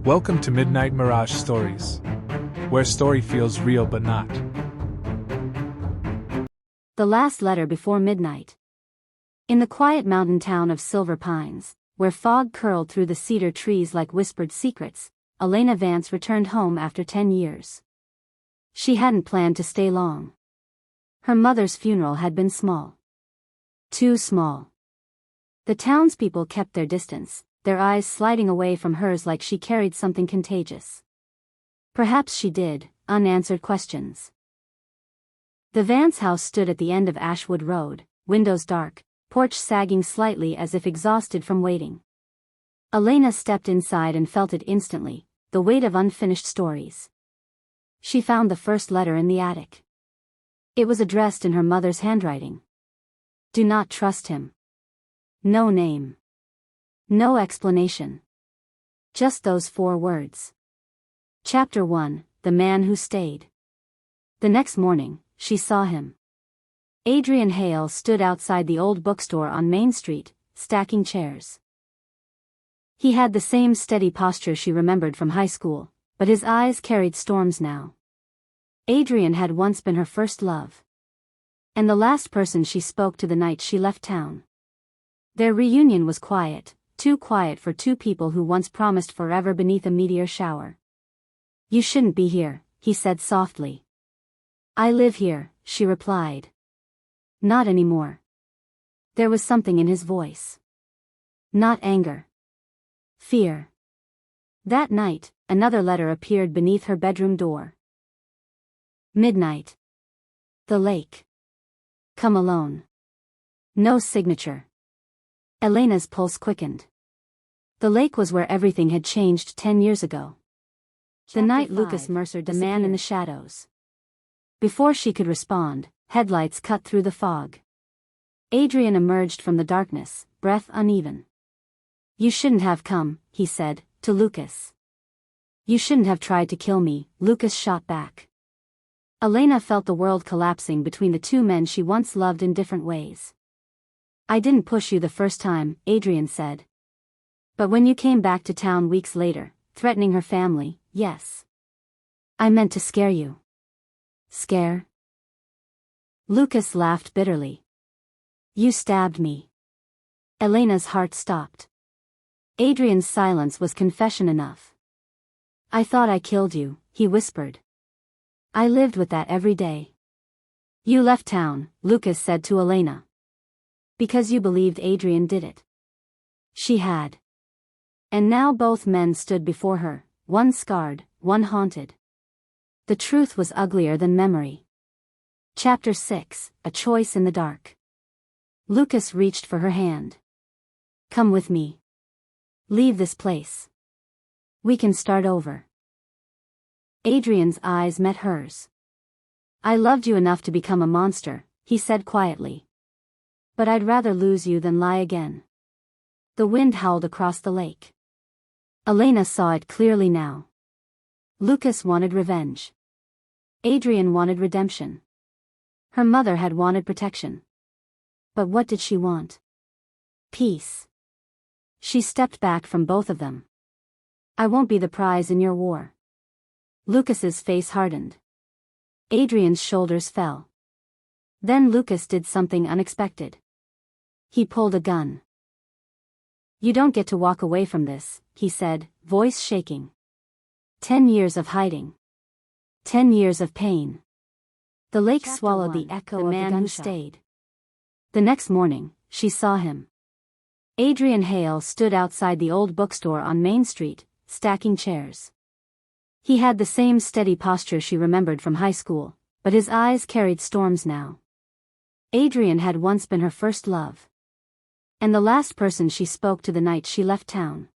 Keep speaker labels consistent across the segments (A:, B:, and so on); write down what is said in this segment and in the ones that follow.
A: Welcome to Midnight Mirage Stories, where story feels real but not.
B: The last letter before midnight. In the quiet mountain town of Silver Pines, where fog curled through the cedar trees like whispered secrets, Elena Vance returned home after 10 years. She hadn't planned to stay long. Her mother's funeral had been small. Too small. The townspeople kept their distance, their eyes sliding away from hers like she carried something contagious. Perhaps she did, unanswered questions. The Vance house stood at the end of Ashwood Road, windows dark, porch sagging slightly as if exhausted from waiting. Elena stepped inside and felt it instantly, the weight of unfinished stories. She found the first letter in the attic. It was addressed in her mother's handwriting. Do not trust him. No name. No explanation. Just those 4 words. Chapter 1, The Man Who Stayed. The next morning, she saw him. Adrian Hale stood outside the old bookstore on Main Street, stacking chairs. He had the same steady posture she remembered from high school, but his eyes carried storms now. Adrian had once been her first love. And the last person she spoke to the night she left town. Their reunion was quiet, too quiet for 2 people who once promised forever beneath a meteor shower. You shouldn't be here, he said softly. I live here, she replied. Not anymore. There was something in his voice. Not anger. Fear. That night, another letter appeared beneath her bedroom door. Midnight. The lake. Come alone. No signature. Elena's pulse quickened. The lake was where everything had changed 10 years ago. The night 5, Lucas Mercer disappeared. The man in the shadows. Before she could respond, headlights cut through the fog. Adrian emerged from the darkness, breath uneven. You shouldn't have come, he said, to Lucas. You shouldn't have tried to kill me, Lucas shot back. Elena felt the world collapsing between the 2 men she once loved in different ways. I didn't push you the first time, Adrian said. But when you came back to town weeks later, threatening her family, yes. I meant to scare you. Scare? Lucas laughed bitterly. You stabbed me. Elena's heart stopped. Adrian's silence was confession enough. I thought I killed you, he whispered. I lived with that every day. You left town, Lucas said to Elena. Because you believed Adrian did it. She had. And now both men stood before her, one scarred, one haunted. The truth was uglier than memory. Chapter 6, A Choice in the Dark. Lucas reached for her hand. Come with me. Leave this place. We can start over. Adrian's eyes met hers. I loved you enough to become a monster, he said quietly. But I'd rather lose you than lie again. The wind howled across the lake. Elena saw it clearly now. Lucas wanted revenge. Adrian wanted redemption. Her mother had wanted protection. But what did she want? Peace. She stepped back from both of them. I won't be the prize in your war. Lucas's face hardened. Adrian's shoulders fell. Then Lucas did something unexpected. He pulled a gun. You don't get to walk away from this, he said, voice shaking. 10 years of hiding. 10 years of pain. The lake Chapter swallowed 1, the echo The of Man the Who gunshot. Stayed. The next morning, she saw him. Adrian Hale stood outside the old bookstore on Main Street, stacking chairs. He had the same steady posture she remembered from high school, but his eyes carried storms now. Adrian had once been her first love. And the last person she spoke to the night she left town.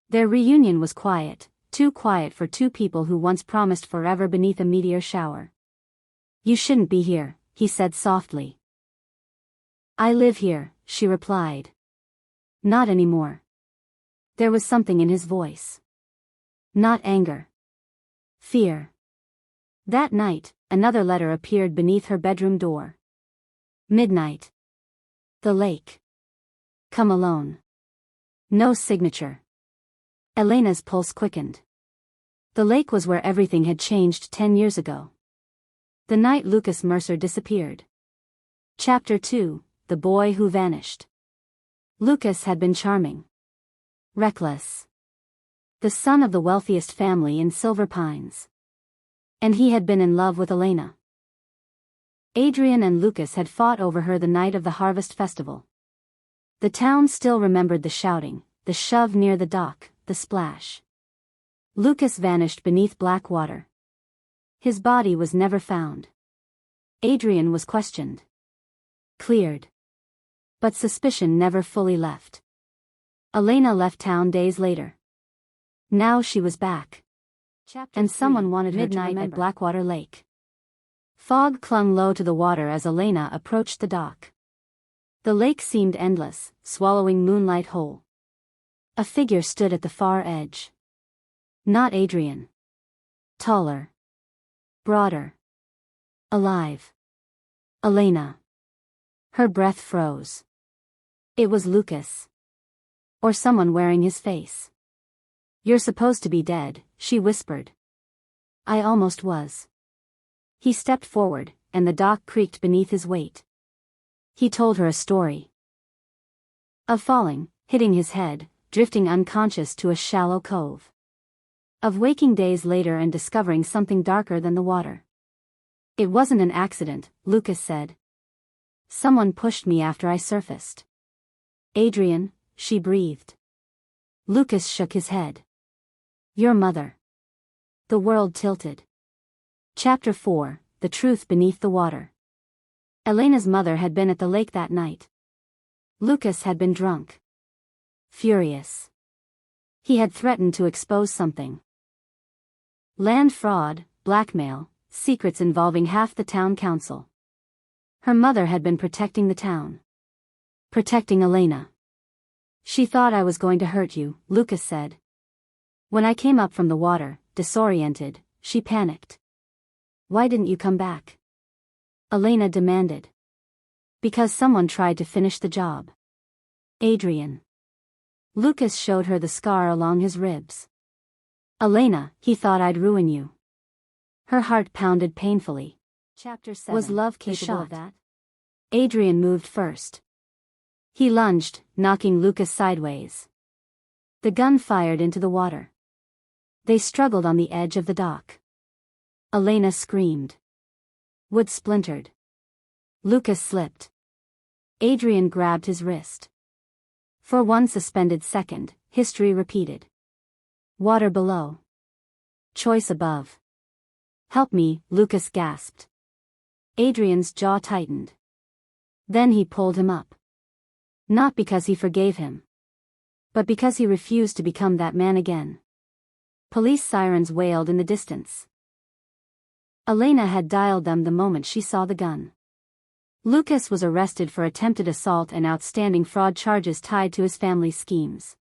B: Their reunion was quiet, too quiet for 2 people who once promised forever beneath a meteor shower. You shouldn't be here, he said softly. I live here, she replied. Not anymore. There was something in his voice. Not anger. Fear. That night, another letter appeared beneath her bedroom door. Midnight. The lake. Come alone. No signature. Elena's pulse quickened. The lake was where everything had changed 10 years ago. The night Lucas Mercer disappeared. Chapter 2, The Boy Who Vanished. Lucas had been charming. Reckless. The son of the wealthiest family in Silver Pines. And he had been in love with Elena. Adrian and Lucas had fought over her the night of the Harvest Festival. The town still remembered the shouting, the shove near the dock, the splash. Lucas vanished beneath black water. His body was never found. Adrian was questioned. Cleared. But suspicion never fully left. Elena left town days later. Now she was back. And someone wanted her to remember. At Blackwater Lake. Fog clung low to the water as Elena approached the dock. The lake seemed endless, swallowing moonlight whole. A figure stood at the far edge. Not Adrian. Taller. Broader. Alive. Elena. Her breath froze. It was Lucas. Or someone wearing his face. "You're supposed to be dead," she whispered. "I almost was." He stepped forward, and the dock creaked beneath his weight. He told her a story. Of falling, hitting his head, drifting unconscious to a shallow cove. Of waking days later and discovering something darker than the water. "It wasn't an accident," Lucas said. "Someone pushed me after I surfaced." "Adrian," she breathed. Lucas shook his head. "Your mother." The world tilted. Chapter 4, The Truth Beneath the Water. Elena's mother had been at the lake that night. Lucas had been drunk. Furious. He had threatened to expose something. Land fraud, blackmail, secrets involving half the town council. Her mother had been protecting the town. Protecting Elena. "She thought I was going to hurt you," Lucas said. "When I came up from the water, disoriented, she panicked." "Why didn't you come back?" Elena demanded. "Because someone tried to finish the job." "Adrian." Lucas showed her the scar along his ribs. "Elena, he thought I'd ruin you." Her heart pounded painfully. Chapter 7. Was love capable of that? Adrian moved first. He lunged, knocking Lucas sideways. The gun fired into the water. They struggled on the edge of the dock. Elena screamed. Wood splintered. Lucas slipped. Adrian grabbed his wrist. For one suspended second, history repeated. Water below. Choice above. "Help me," Lucas gasped. Adrian's jaw tightened. Then he pulled him up. Not because he forgave him. But because he refused to become that man again. Police sirens wailed in the distance. Elena had dialed them the moment she saw the gun. Lucas was arrested for attempted assault and outstanding fraud charges tied to his family's schemes.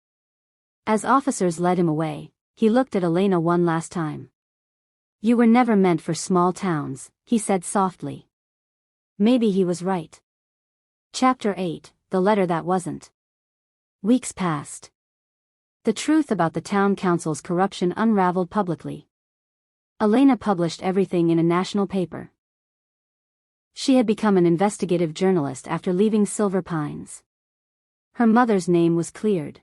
B: As officers led him away, he looked at Elena one last time. "You were never meant for small towns," he said softly. Maybe he was right. Chapter 8, The Letter That Wasn't. Weeks passed. The truth about the town council's corruption unraveled publicly. Elena published everything in a national paper. She had become an investigative journalist after leaving Silver Pines. Her mother's name was cleared.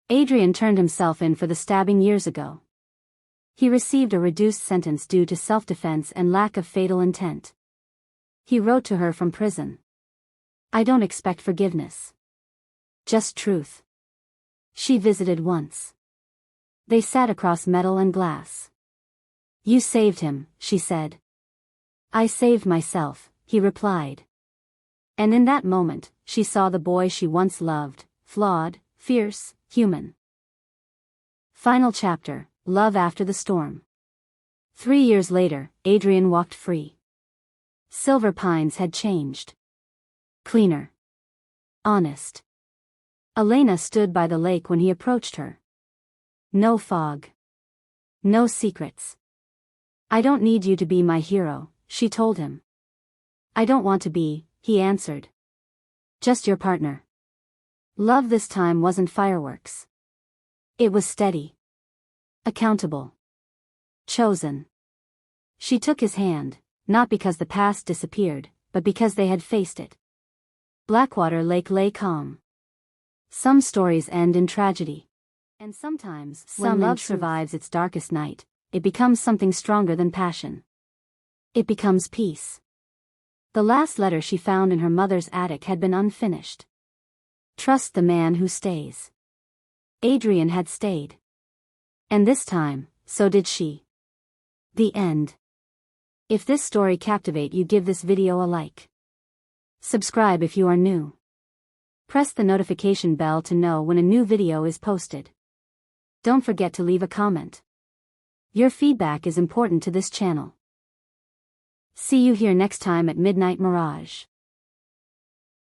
B: Adrian turned himself in for the stabbing years ago. He received a reduced sentence due to self-defense and lack of fatal intent. He wrote to her from prison. "I don't expect forgiveness. Just truth." She visited once. They sat across metal and glass. "You saved him," she said. "I saved myself," he replied. And in that moment, she saw the boy she once loved, flawed, fierce, human. Final chapter, Love After the Storm. 3 years later, Adrian walked free. Silver Pines had changed. Cleaner. Honest. Elena stood by the lake when he approached her. No fog. No secrets. "I don't need you to be my hero," she told him. "I don't want to be," he answered. "Just your partner." Love this time wasn't fireworks. It was steady. Accountable. Chosen. She took his hand, not because the past disappeared, but because they had faced it. Blackwater Lake lay calm. Some stories end in tragedy. And sometimes, when love survives its darkest night, it becomes something stronger than passion. It becomes peace. The last letter she found in her mother's attic had been unfinished. Trust the man who stays. Adrian had stayed. And this time, so did she. The end. If this story captivates you, give this video a like. Subscribe if you are new. Press the notification bell to know when a new video is posted. Don't forget to leave a comment. Your feedback is important to this channel. See you here next time at Midnight Mirage.